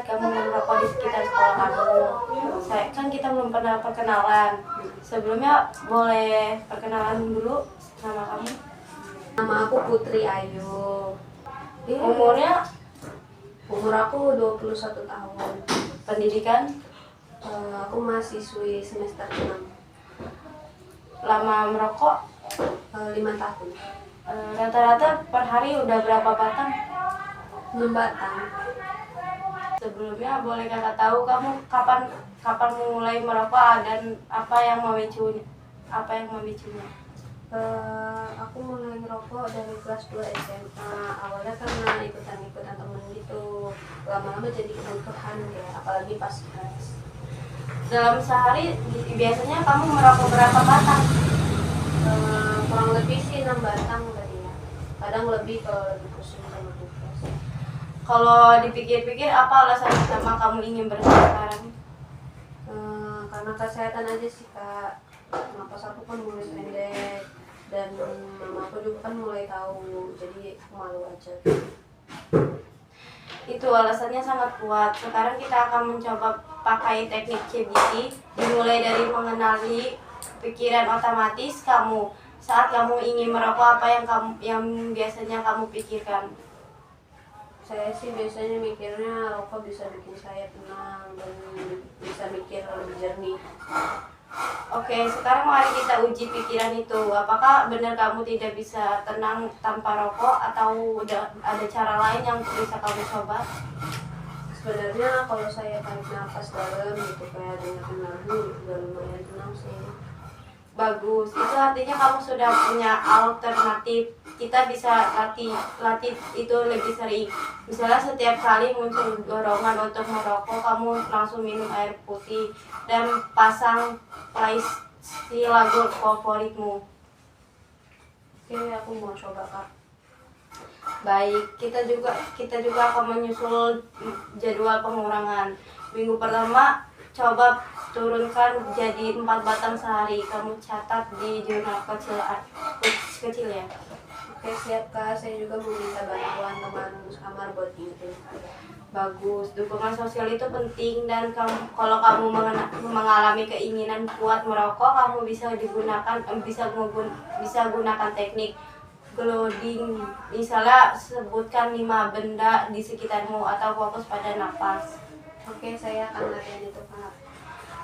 lihat kamu merokok di sekitar sekolah kamu. Kan kita belum pernah perkenalan. Sebelumnya boleh perkenalan dulu nama kamu? Nama aku Putri Ayu. Umurnya? Umur aku 21 tahun. Pendidikan? Aku mahasiswi semester 6. Lama merokok? 5 tahun. Rata-rata per hari udah berapa batang? 6 batang. Sebelumnya boleh kakak tahu kamu kapan mulai merokok dan apa yang memicunya? Aku mulai ngerokok dari kelas 2 SMA. Awalnya karena ikutan-ikutan temen gitu. Lama-lama jadi kebutuhan ya, apalagi pas stres. Dalam sehari biasanya kamu merokok berapa batang? Kurang lebih sih 6 batang tadi ya. Kadang lebih kalau lebih pusing sama tugas. Kalau dipikir-pikir apa alasan utama kamu ingin berhenti sekarang? Karena kesehatan aja sih Kak. Napas aku kan mulai pendek dan mama aku juga kan mulai tahu, jadi aku malu aja. Itu alasannya sangat kuat. Sekarang kita akan mencoba pakai teknik CBT, dimulai dari mengenali pikiran otomatis kamu. Saat kamu ingin merokok, apa yang biasanya kamu pikirkan? Saya sih biasanya mikirnya rokok bisa bikin saya tenang dan bisa mikir lebih jernih. Oke, sekarang mari kita uji pikiran itu. Apakah benar kamu tidak bisa tenang tanpa rokok atau ada cara lain yang bisa kamu coba? Sebenarnya kalau saya tarik nafas dalam gitu kayak dengerin lagu udah lumayan tenang sih. Bagus, itu artinya kamu sudah punya alternatif. Kita bisa latih itu lebih sering. Misalnya setiap kali muncul dorongan untuk merokok, kamu langsung minum air putih dan pasang playlist lagu favoritmu. Oke, aku mau coba Kak. Baik, kita juga akan menyusul jadwal pengurangan. Minggu pertama coba turunkan jadi 4 batang sehari. Kamu catat di jurnal kecil ya. Oke siap Kak, saya juga mau minta bantuan teman kamar buat gitu. Bagus, dukungan sosial itu penting dan kalau kamu mengalami keinginan kuat merokok, kamu bisa gunakan teknik grounding. Misalnya sebutkan 5 benda di sekitarmu atau fokus pada napas. Oke, saya akan latihan itu Kak.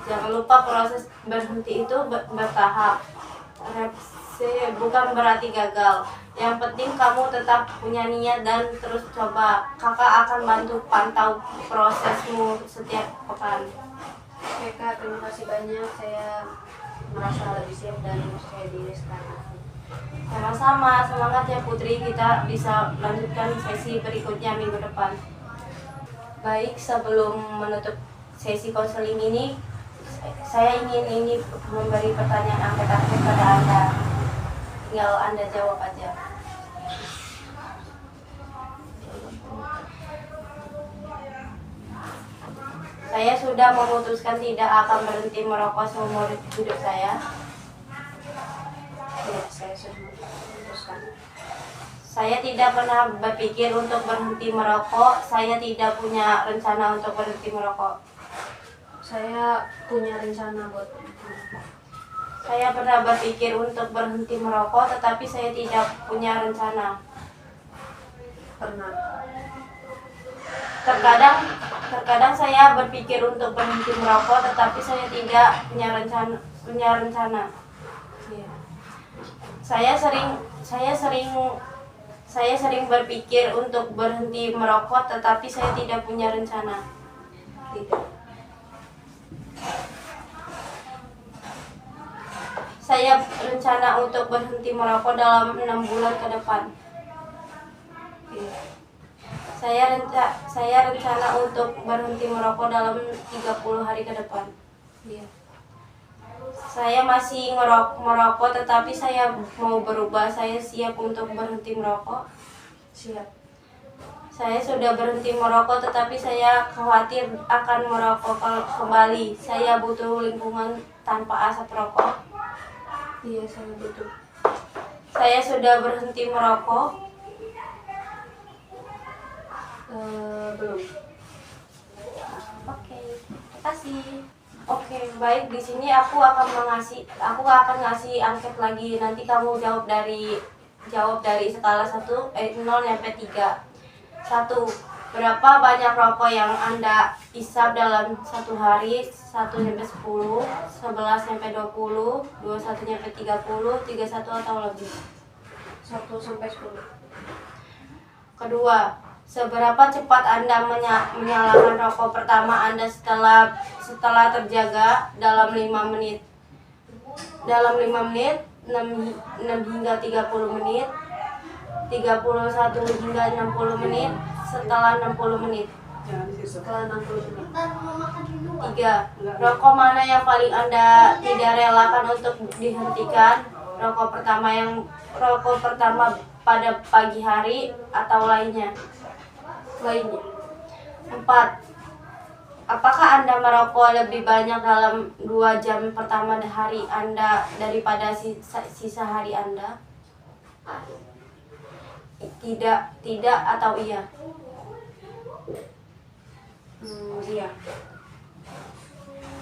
Jangan lupa proses berhenti itu bertahap. Repsi bukan berarti gagal. Yang penting kamu tetap punya niat dan terus coba. Kakak akan bantu pantau prosesmu setiap pekan. Oke Kak, terima kasih banyak. Saya merasa lebih siap dan percaya diri sekarang. Sama-sama, semangat ya Putri. Kita bisa lanjutkan sesi berikutnya minggu depan. Baik, sebelum menutup sesi konseling ini, saya ingin memberi pertanyaan angkat kepada Anda. Tinggal Anda jawab aja. Saya sudah memutuskan tidak akan berhenti merokok seumur hidup saya. Ya, saya sudah memutuskan. Saya tidak pernah berpikir untuk berhenti merokok. Saya tidak punya rencana untuk berhenti merokok. Saya punya rencana buat merokok. Saya pernah berpikir untuk berhenti merokok, tetapi saya tidak punya rencana. Pernah. Terkadang saya berpikir untuk berhenti merokok, tetapi saya tidak punya rencana. Iya. Saya sering berpikir untuk berhenti merokok, tetapi saya tidak punya rencana. Tidak. Saya rencana untuk berhenti merokok dalam 6 bulan ke depan. Iya. Saya rencana untuk berhenti merokok dalam 30 hari ke depan. Iya. Saya masih merokok, tetapi saya mau berubah. Saya siap untuk berhenti merokok. Siap. Saya sudah berhenti merokok, tetapi saya khawatir akan merokok kembali. Saya butuh lingkungan tanpa asap rokok. Iya, saya butuh. Saya sudah berhenti merokok. Belum. Oke, terima kasih. Oke, baik, di sini aku akan ngasih angket lagi. Nanti kamu jawab dari skala 0 sampai 3. 1. Berapa banyak rokok yang Anda isap dalam satu hari? 1 sampai 10, 11 sampai 20, 21 sampai 30, 31 atau lebih. 1 sampai 10. Kedua, seberapa cepat Anda menyalakan rokok pertama Anda setelah terjaga dalam 5 menit? Dalam 5 menit, 6 hingga 30 menit, 31 hingga 60 menit, setelah 60 menit. Setelah 60 menit. 3. Rokok mana yang paling Anda tidak relakan untuk dihentikan? Rokok pertama pada pagi hari atau lainnya? 4. Apakah Anda merokok lebih banyak dalam 2 jam pertama hari Anda daripada sisa hari Anda? Tidak atau iya? Iya.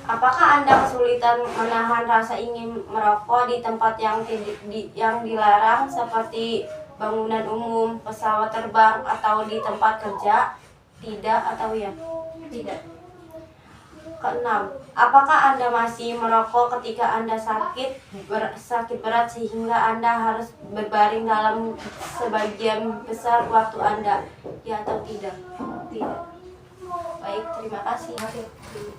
Apakah Anda kesulitan menahan rasa ingin merokok di tempat yang dilarang seperti bangunan umum, pesawat terbang, atau di tempat kerja? Tidak atau iya? Tidak. Keenam, apakah Anda masih merokok ketika Anda sakit berat sehingga Anda harus berbaring dalam sebagian besar waktu Anda? Ya atau tidak? Tidak. Baik, terima kasih.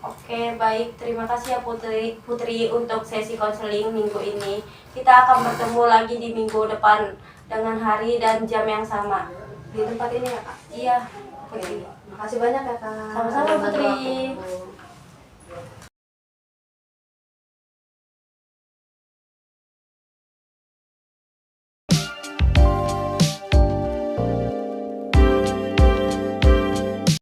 Oke, baik, terima kasih ya Putri untuk sesi konseling minggu ini. Kita akan bertemu lagi di minggu depan dengan hari dan jam yang sama. Di tempat ini ya, Kak? Iya, Oke. Putri. Makasih banyak ya, Kak. Sama-sama, Udah bantu Putri. aku.